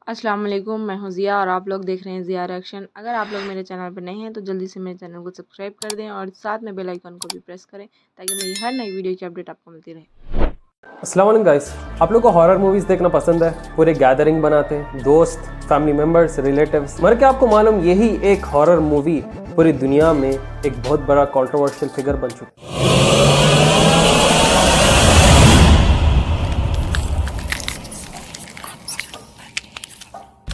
अस्सलाम वालेकुम, मैं हूँ ज़िया और आप लोग देख रहे हैं ज़िया रिएक्शन। अगर आप लोग मेरे चैनल पर नए हैं तो जल्दी से मेरे चैनल को सब्सक्राइब कर दें और साथ में बेल आइकन को भी प्रेस करें ताकि मेरी हर नई वीडियो की अपडेट आपको मिलती रहे। अस्सलाम वालेकुम गाइस, आप लोग को हॉरर मूवीज देखना पसंद है? पूरे गैदरिंग बनाते हैं, दोस्त, फैमिली मेंबर्स, रिलेटिव्स। मगर क्या आपको मालूम यही एक हॉरर मूवी पूरी दुनिया में एक बहुत बड़ा कंट्रोवर्शियल फिगर बन चुकी है।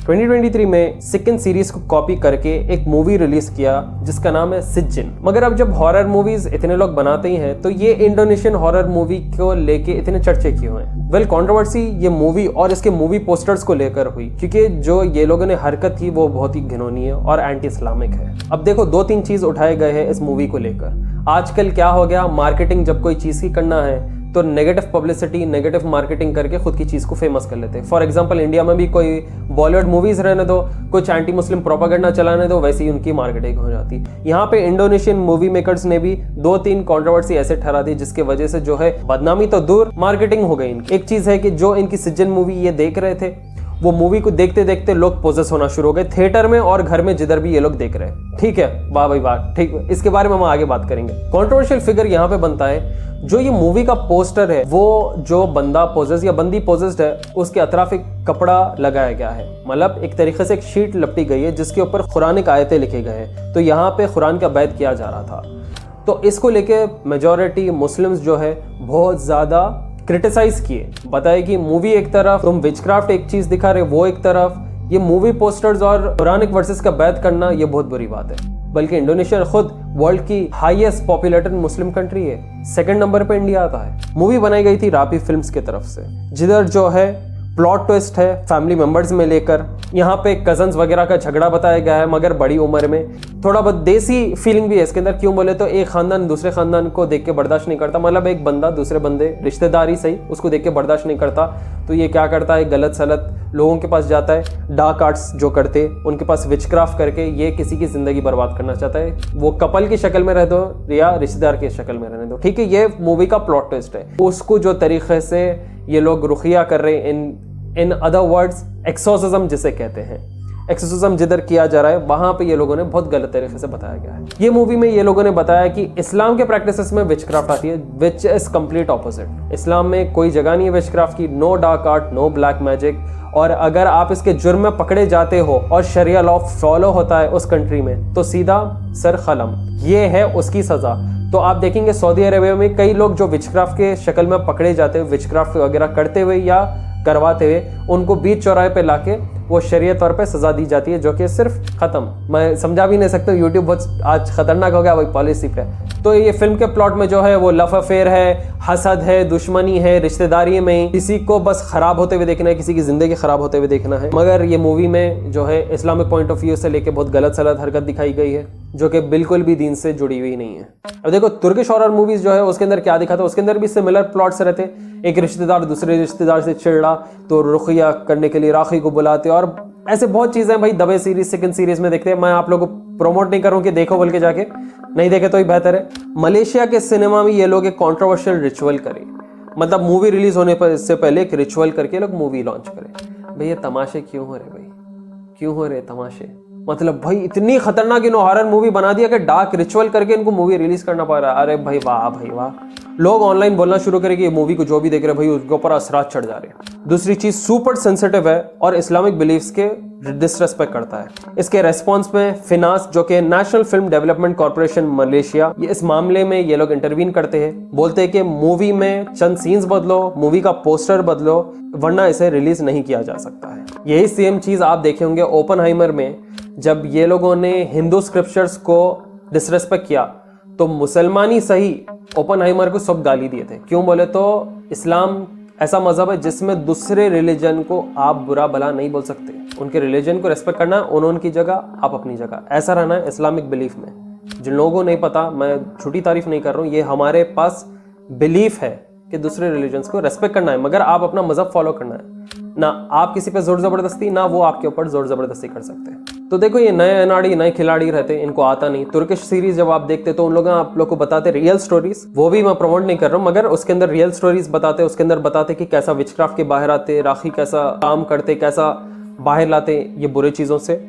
2023 में सिकन सीरीज को कॉपी करके एक मूवी रिलीज किया जिसका नाम है सिज्जिन। मगर अब जब हॉरर मूवीज इतने लोग बनाते ही हैं तो ये इंडोनेशियन हॉरर मूवी को लेके इतने चर्चे क्यों हैं? वेल, कंट्रोवर्सी ये मूवी और इसके मूवी पोस्टर्स को लेकर हुई क्योंकि जो ये लोगों ने हरकत की वो बहुत ही घिनौनी है और एंटी इस्लामिक है। अब देखो, 2-3 चीज उठाए गए हैं इस मूवी को लेकर। आजकल क्या हो गया, मार्केटिंग जब कोई चीज की करना है तो नेगेटिव पब्लिसिटी, नेगेटिव मार्केटिंग करके खुद की चीज को फेमस कर लेते हैं। फॉर एग्जांपल, इंडिया में भी कोई बॉलीवुड मूवीज रहने दो, कुछ एंटी मुस्लिम प्रोपागेंडा चलाने दो, वैसे ही उनकी मार्केटिंग हो जाती है। यहाँ पे इंडोनेशियन मूवी मेकर्स ने भी 2-3 कंट्रोवर्सी ऐसे ठहरा दी जिसके वजह से जो है बदनामी तो दूर, मार्केटिंग हो गई इनकी। एक चीज है कि जो इनकी सिज्जन मूवी ये देख रहे थे, वो मूवी को देखते देखते लोग पोजेस होना शुरू हो गए थिएटर में और घर में, जिधर भी ये लोग देख रहे हैं। ठीक है, वाह भाई वाह, ठीक। इसके बारे में हम आगे बात करेंगे। कंट्रोवर्शियल फिगर यहाँ पे बनता है, जो ये मूवी का पोस्टर है वो जो बंदा पोजेस या बंदी पोजेस्ड है उसके अतराफ एक कपड़ा लगाया गया है। मतलब एक तरीके से एक शीट लपटी गई है जिसके ऊपर कुरानिक आयतें लिखे गए हैं। तो यहाँ पे कुरान का बैत किया जा रहा था। तो इसको लेके मेजॉरिटी मुस्लिम्स जो है बहुत ज्यादा क्रिटिसाइज किए, बताए कि मूवी एक तरफ, तुम विचक्राफ्ट एक चीज दिखा रहे वो एक तरफ, ये मूवी पोस्टर्स और कुरानिक वर्सेस का बैत करना ये बहुत बुरी बात है। बल्कि इंडोनेशिया खुद वर्ल्ड की हाईएस्ट पॉपुलेटेड मुस्लिम कंट्री है, सेकंड नंबर पे इंडिया आता है। मूवी बनाई गई थी रापी फिल्म्स की तरफ से, जिधर जो है प्लॉट ट्विस्ट है फैमिली मेंबर्स में लेकर। यहाँ पे कजन्स वगैरह का झगड़ा बताया गया है मगर बड़ी उम्र में। थोड़ा बहुत देसी फीलिंग भी है इसके अंदर। क्यों बोले तो एक खानदान दूसरे खानदान को देख के बर्दाश्त नहीं करता। मतलब एक बंदा दूसरे बंदे, रिश्तेदारी सही, उसको देख के बर्दाश्त नहीं करता तो ये क्या करता है, गलत सलत लोगों के पास जाता है, डार्क आर्ट्स जो करते उनके पास विचक्राफ्ट करके ये किसी की जिंदगी बर्बाद करना चाहता है। वो कपल की शक्ल में रह दो या रिश्तेदार की शक्ल में रहने दो। ठीक है, ये मूवी का प्लॉट ट्विस्ट है। उसको जो तरीके से ये लोग रुखिया कर रहे हैं, इन अदर वर्ड्स एक्सोसिज्म जिसे कहते हैं, एक्सोसिज्म जिधर किया जा रहा है वहां पे ये लोगों ने बहुत गलत तरीके से बताया गया है। ये मूवी में ये लोगों ने बताया कि इस्लाम के प्रैक्टिसेस में विचक्राफ्ट आती है, which is complete opposite. Islam में कोई जगह नहीं है विचक्राफ्ट की, no dark art, no black magic. और अगर आप इसके जुर्म में पकड़े जाते हो और शरिया लॉ फॉलो होता है उस कंट्री में तो सीधा सर कलम, ये है उसकी सजा। तो आप देखेंगे सऊदी अरेबिया में कई लोग जो विचक्राफ्ट के शक्ल में पकड़े जाते हैं, विचक्राफ्ट वगैरह करते हुए या करवाते हुए, उनको बीच चौराहे पे लाके वो शरीयत तौर पे सजा दी जाती है, जो कि सिर्फ खत्म। मैं समझा भी नहीं सकता, यूट्यूब बहुत आज खतरनाक हो गया वही पॉलिसी पे। तो ये फिल्म के प्लॉट में जो है वो लव अफेयर है, हसद है, दुश्मनी है, रिश्तेदारी में किसी को बस खराब होते हुए देखना है, किसी की जिंदगी खराब होते हुए देखना है। मगर ये मूवी में जो है इस्लामिक पॉइंट ऑफ व्यू से लेके बहुत गलत सलत हरकत दिखाई गई है जो कि बिल्कुल भी दीन से जुड़ी हुई नहीं है। अब देखो, तुर्किश हॉरर मूवीज जो है उसके अंदर क्या दिखा था, उसके अंदर भी सिमिलर प्लॉट्स रहते। एक रिश्तेदार दूसरे रिश्तेदार से चिढ़ा तो रुखिया करने के लिए राखी को बुलाते और ऐसे बहुत चीजें भाई दबे सीरीज, सेकंड सीरीज में देखते हैं। मैं आप लोगों को प्रमोट नहीं करूं कि देखो बोल के, जाके नहीं देखे तो ही बेहतर है। मलेशिया के सिनेमा में ये लोग एक कॉन्ट्रोवर्शियल रिचुअल करे, मतलब मूवी रिलीज होने पर इससे पहले एक रिचुअल करके लोग मूवी लॉन्च करें। भाई ये तमाशे क्यों हो रहे, भाई क्यों हो रहे तमाशे? मतलब भाई इतनी खतरनाक इन्होंने हॉरर मूवी बना दिया कि डार्क रिचुअल करके इनको मूवी रिलीज करना पड़ रहा है। अरे भाई वाह भाई वाह, लोग ऑनलाइन बोलना शुरू करेंगे मूवी को जो भी देख रहे भाई उसके ऊपर असरात चढ़ जा रहे हैं। दूसरी चीज, सुपर सेंसिटिव है और इस्लामिक बिलीफ्स के डिसरेस्पेक्ट करता है। इसके रेस्पॉन्स में फिनास जो कि national film development corporation Malaysia, ये इस मामले में ये लोग इंटरवीन करते हैं, बोलते हैं कि मूवी में चंद सीन्स बदलो, मूवी का पोस्टर बदलो, वरना इसे रिलीज नहीं किया जा सकता है। यही सेम चीज आप देखे होंगे ओपनहाइमर में, जब ये लोगों ने हिंदू स्क्रिप्चर्स को डिसरेस्पेक्ट किया तो मुसलमानी सही ओपनहाइमर को सब गाली दिए थे। क्यों बोले तो इस्लाम ऐसा मजहब है जिसमें दूसरे रिलीजन को आप बुरा भला नहीं बोल सकते। उनके रिलीजन को रेस्पेक्ट करना, उन्होंने की जगह आप अपनी जगह, ऐसा रहना है इस्लामिक बिलीफ में। जिन लोगों को नहीं पता, मैं झूठी तारीफ नहीं कर रहा हूँ, ये हमारे पास बिलीफ है कि दूसरे रिलीजन्स को रेस्पेक्ट करना है, मगर आप अपना मजहब फॉलो करना है ना। आप किसी पे जोर जबरदस्ती, ना वो आपके ऊपर जोर जबरदस्ती कर सकते हैं। तो देखो, ये नए अनाड़ी नए खिलाड़ी रहते, इनको आता नहीं। तुर्किश सीरीज जब आप देखते तो उन लोग आप लोग को बताते रियल स्टोरीज, वो भी मैं प्रमोट नहीं कर रहा हूँ, मगर उसके अंदर रियल स्टोरीज बताते, उसके अंदर बताते कि कैसा विचक्राफ्ट के बाहर आते, राखी कैसा काम करते, कैसा बाहर लाते ये बुरे चीज़ों से,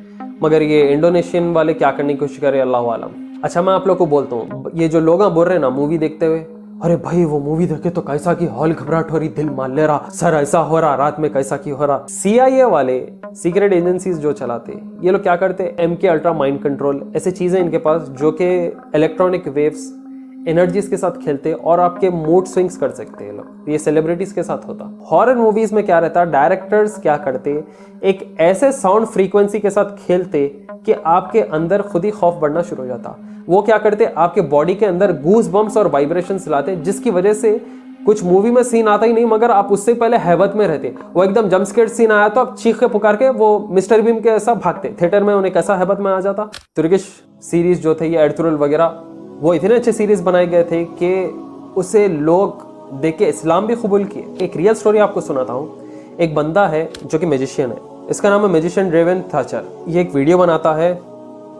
मगर ये इंडोनेशियन वाले क्या करने की कोशिश कर रहे हैं अल्लाह आलम। अच्छा, मैं आप लोग को बोलता हूँ, ये जो लोग बोल रहे हैं ना मूवी देखते हुए, अरे भाई वो मूवी देखे तो कैसा की हॉल घबराहट हो रही, दिल मान ले रहा, सर ऐसा हो रहा, रात में कैसा की हो रहा। CIA वाले, सीक्रेट एजेंसीज जो चलाते, ये लोग क्या करते, MK अल्ट्रा माइंड कंट्रोल, ऐसे चीजें इनके पास जो कि इलेक्ट्रॉनिक वेव्स एनर्जीज के साथ खेलते और आपके मूड स्विंग्स कर सकते हैं लोग। ये सेलिब्रिटीज के साथ होता। हॉरर मूवीज में क्या रहता, डायरेक्टर्स क्या करते, एक ऐसे साउंड फ्रीक्वेंसी के साथ खेलते कि आपके अंदर खुद ही खौफ बढ़ना शुरू हो जाता। वो क्या करते, आपके बॉडी के अंदर गूज बम्स और वाइब्रेशंस लाते, जिसकी वजह से कुछ मूवी में सीन आता ही नहीं, मगर आप उससे पहले हैवत में रहते। वो एकदम जंप स्केयर सीन आया तो आप चीख के पुकार के वो मिस्टर बीम के ऐसा भागते। थिएटर में उन्हें कैसा हैवत में आ जाता। तुर्किश सीरीज जो थे ये एर्तुगरुल वगैरह, वो इतने अच्छे सीरीज बनाए गए थे कि उसे लोग देख के इस्लाम भी कबूल किए। एक रियल स्टोरी आपको सुनाता हूँ। एक बंदा है जो कि मैजिशियन है, इसका नाम है मैजिशियन ड्रेवन थाचर। ये एक वीडियो बनाता है,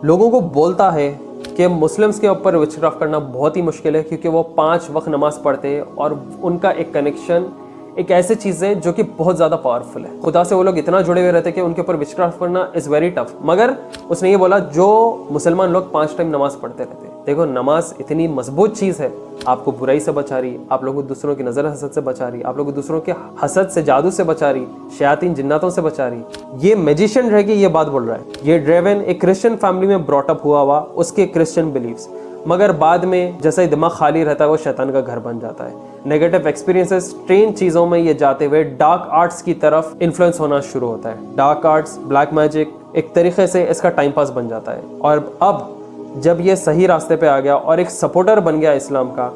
लोगों को बोलता है कि मुस्लिम्स के ऊपर विचक्राफ्ट करना बहुत ही मुश्किल है, क्योंकि वो 5 वक्त नमाज पढ़ते हैं और उनका एक कनेक्शन एक ऐसी चीज़ है जो कि बहुत ज़्यादा पावरफुल है। खुदा से वो लोग इतना जुड़े हुए रहते हैं कि उनके ऊपर विचक्राफ्ट करना इज़ वेरी टफ। मगर उसने ये बोला, जो मुसलमान लोग 5 टाइम नमाज पढ़ते रहते हैं। देखो, नमाज इतनी मजबूत चीज़ है, आपको बुराई से बचा रही, आप लोगों को दूसरों की नज़र हसद से बचा रही, आप लोगों को दूसरों के हसद से, जादू से बचा रही, शयातीन जिन्नातों से बचा रही। ये मैजिशियन रह के ये बात बोल रहा है। ये ड्रेवन एक क्रिश्चियन फैमिली में ब्रॉटअप हुआ, उसके क्रिश्चियन बिलीव्स, मगर बाद में जैसा ही दिमाग खाली रहता है वो शैतान का घर बन जाता है। नेगेटिव एक्सपीरियंसेस, स्ट्रेंज चीज़ों में ये जाते हुए डार्क आर्ट्स की तरफ इन्फ्लुएंस होना शुरू होता है। डार्क आर्ट्स, ब्लैक मैजिक, एक तरीके से इसका टाइम पास बन जाता है। और अब जब ये सही रास्ते पे आ गया और एक सपोर्टर बन गया इस्लाम का,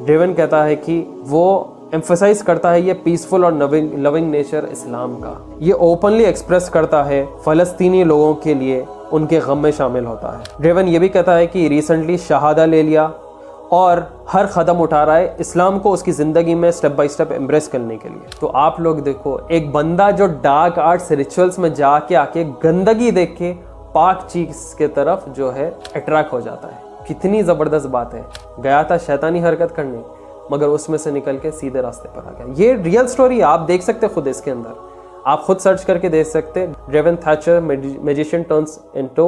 ड्रेवन कहता है कि वो एम्फसाइज करता है ये पीसफुल और लविंग नेचर इस्लाम का। ये ओपनली एक्सप्रेस करता है फ़लस्तीनी लोगों के लिए, उनके गम में शामिल होता है। ड्रेवन ये भी कहता है कि रिसेंटली शहादा ले लिया और हर कदम उठा रहा है इस्लाम को उसकी ज़िंदगी में स्टेप बाय स्टेप एम्ब्रेस करने के लिए। तो आप लोग देखो, एक बंदा जो डार्क आर्ट्स रिचुअल्स में जाके आके गंदगी देख के पाक चीज़ के तरफ जो है अट्रैक्ट हो जाता है। कितनी ज़बरदस्त बात है। गया था शैतानी हरकत करने, मगर उसमें से निकल के सीधे रास्ते पर आ गया। ये रियल स्टोरी आप देख सकते खुद इसके अंदर, आप खुद सर्च करके देख सकते। ड्रेवन थाचर मैजिशियन टर्न्स इनटू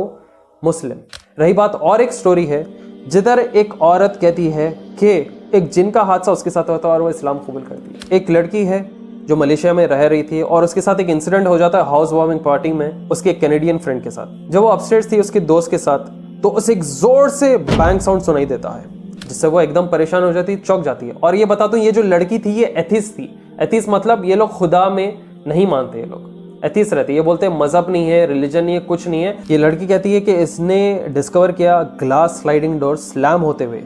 मुस्लिम। रही बात और एक स्टोरी है जिधर एक औरत कहती है कि एक जिन का हादसा उसके साथ होता है और वो इस्लाम कबूल करती है। एक लड़की है जो मलेशिया में रह रही थी और उसके साथ एक इंसिडेंट हो जाता है हाउस वार्मिंग पार्टी में उसके एक कैनेडियन फ्रेंड के साथ। जब वो अपस्टेयर्स थी उसके दोस्त के साथ, तो उसे एक जोर से बैंग साउंड सुनाई देता है, जिससे वो एकदम परेशान हो जाती है, चौंक जाती है। और ये बता दूं, ये जो लड़की थी ये एथिस्ट थी। एथिस्ट मतलब ये लोग खुदा में नहीं मानते, ये लोग एथिस्ट रहते। ये बोलते हैं मजहब नहीं है, रिलीजन नहीं है, कुछ नहीं है। ये लड़की कहती है कि इसने डिस्कवर किया ग्लास स्लाइडिंग डोर स्लैम होते हुए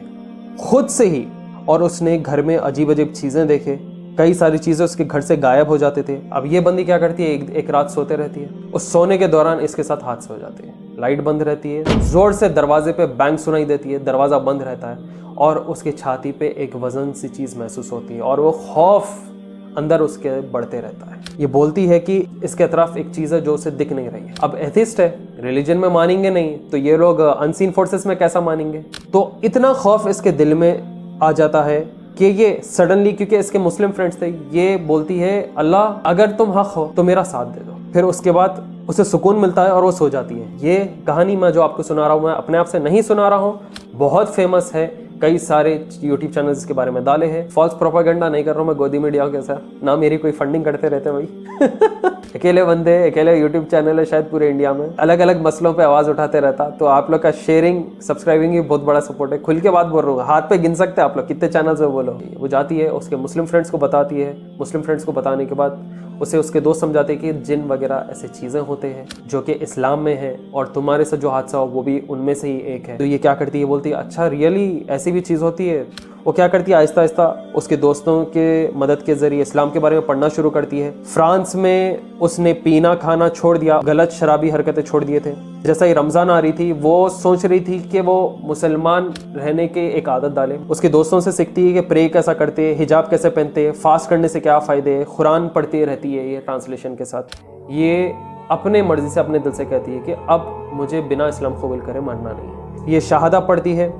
खुद से ही, और उसने घर में अजीब अजीब चीजें देखे, कई सारी चीजें उसके घर से गायब हो जाते थे। अब ये बंदी क्या करती है, एक रात सोते रहती है, उस सोने के दौरान इसके साथ हादसे हो जाते हैं। लाइट बंद रहती है, जोर से दरवाजे पे बैंग सुनाई देती है, दरवाजा बंद रहता है और उसके छाती पे एक वजन सी चीज महसूस होती है और वो खौफ अंदर उसके बढ़ते रहता है। ये बोलती है कि इसके तरफ एक चीज है जो उसे दिख नहीं रही है। अब एथिस्ट है, रिलीजन में मानेंगे नहीं, तो ये लोग अनसीन फोर्सेस में कैसा मानेंगे। तो इतना खौफ इसके दिल में आ जाता है कि ये सडनली, क्योंकि इसके मुस्लिम फ्रेंड्स थे, ये बोलती है अल्लाह अगर तुम हक हो तो मेरा साथ दे दो। फिर उसके बाद उसे सुकून मिलता है और वो सो जाती है। ये कहानी मैं जो आपको सुना रहा हूँ, मैं अपने आप से नहीं सुना रहा हूँ, बहुत फेमस है, कई सारे यूट्यूब चैनल्स इसके बारे में डाले हैं। फॉल्स प्रोपागेंडा नहीं कर रहा हूँ मैं, गोदी मीडिया के साथ ना मेरी कोई फंडिंग करते रहते भाई अकेले बंदे, अकेले यूट्यूब चैनल है शायद पूरे इंडिया में, अलग अलग मसलों पे आवाज उठाते रहता। तो आप लोग का शेयरिंग, सब्सक्राइबिंग ही बहुत बड़ा सपोर्ट है। खुल के बात बोल रहा हूँ, हाथ पे गिन सकते हैं आप लोग कितने चैनल्स है। बोलो, वो जाती है उसके मुस्लिम फ्रेंड्स को बताती है। मुस्लिम फ्रेंड्स को बताने के बाद उसे उसके दोस्त समझाते हैं कि जिन वगैरह ऐसे चीज़ें होते हैं जो कि इस्लाम में है और तुम्हारे साथ जो हादसा हो वो भी उनमें से ही एक है। तो ये क्या करती है, बोलती है अच्छा रियली ऐसी भी चीज़ होती है। वो क्या करती है, आहिस्ता आहिस्ता उसके दोस्तों के मदद के जरिए इस्लाम के बारे में पढ़ना शुरू करती है। फ्रांस में उसने पीना खाना छोड़ दिया, गलत शराबी हरकतें छोड़ दिए थे। जैसा ही रमज़ान आ रही थी, वो सोच रही थी कि वो मुसलमान रहने के एक आदत डाले। उसके दोस्तों से सीखती है कि प्रे कैसा करते, हिजाब कैसे पहनते, फास्ट करने से क्या फ़ायदे, कुरान पढ़ती रहती है ये ट्रांसलेशन के साथ। ये अपने मर्जी से अपने दिल से कहती है कि अब मुझे बिना इस्लाम कबूल करे मानना नहीं है। ये शहादा पढ़ती है,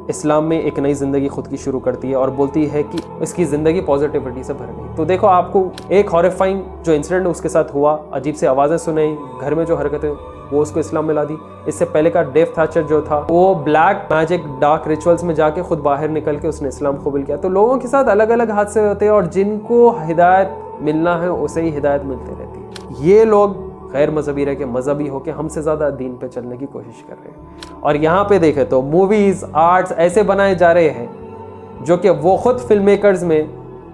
इस्लाम में एक नई ज़िंदगी खुद की शुरू करती है और बोलती है कि इसकी ज़िंदगी पॉजिटिविटी से भर गई। तो देखो, आपको एक हॉरिफाइंग जो इंसिडेंट उसके साथ हुआ, अजीब से आवाज़ें सुनाई, घर में जो हरकतें, वो उसको इस्लाम में ला दी। इससे पहले का डेव थैचर जो था, वो ब्लैक मैजिक डार्क रिचुअल्स में जाके खुद बाहर निकल के उसने इस्लाम कबूल किया। तो लोगों के साथ अलग अलग हादसे होते हैं और जिनको हिदायत मिलना है उसे ही हिदायत मिलती रहती है। ये लोग गैर मजहबी रह के मजहबी होकर हमसे ज़्यादा दीन पे चलने की कोशिश कर रहे हैं। और यहाँ पे देखें तो मूवीज़ आर्ट्स ऐसे बनाए जा रहे हैं जो कि वो खुद फिल्म मेकर्स में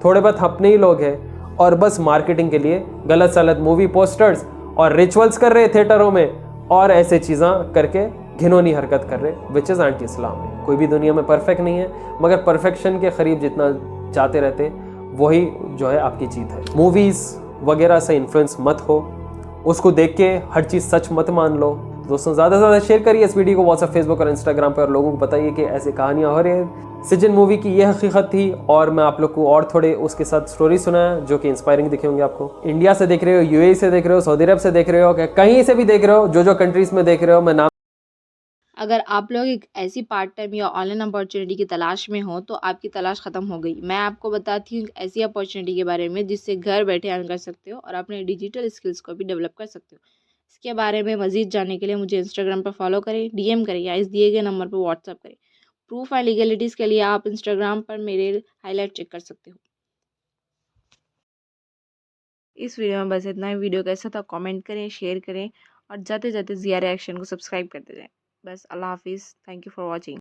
थोड़े बहुत अपने ही लोग हैं और बस मार्केटिंग के लिए गलत सलत मूवी पोस्टर्स और रिचुअल्स कर रहे थिएटरों में और ऐसे चीज़ें करके घिनौनी हरकत कर रहे, विच इज़ एंटी इस्लाम है। कोई भी दुनिया में परफेक्ट नहीं है, मगर परफेक्शन के करीब जितना जाते रहते वही जो है आपकी जीत है। मूवीज़ वगैरह से इन्फ्लुएंस मत हो, उसको देख के हर चीज़ सच मत मान लो। दोस्तों, ज़्यादा से ज़्यादा शेयर करिए इस वीडियो को व्हाट्सएप, फेसबुक और इंस्टाग्राम पर और लोगों को बताइए कि ऐसी कहानियाँ हो रही हैं। सिजन मूवी की यह हकीकत थी और मैं आप लोग को और थोड़े उसके साथ स्टोरी सुनाया जो कि इंस्पायरिंग दिखे होंगे आपको। इंडिया से देख रहे हो, यूएई से देख रहे हो, सऊदी अरब से देख रहे हो, कहीं से भी देख रहे हो, जो कंट्रीज़ में देख रहे हो, मैं नाम। अगर आप लोग एक ऐसी पार्ट टाइम या ऑनलाइन अपॉर्चुनिटी की तलाश में हो तो आपकी तलाश ख़त्म हो गई। मैं आपको बताती हूँ एक ऐसी अपॉर्चुनिटी के बारे में जिससे घर बैठे अर्न कर सकते हो और अपने डिजिटल स्किल्स को भी डेवलप कर सकते हो। इसके बारे में मज़ीद जानने के लिए मुझे इंस्टाग्राम पर फॉलो करें, डीएम करें या इस दिए गए नंबर पर व्हाट्सअप करें। प्रूफ एंड लीगलिटीज़ के लिए आप इंस्टाग्राम पर मेरे हाईलाइट चेक कर सकते हो। इस वीडियो में बस इतना ही। वीडियो कैसा था कमेंट करें, शेयर करें और जाते जाते ज़िया रिएक्शन को सब्सक्राइब करते जाएं। बस अल्लाह हाफिज़। Thank you for watching.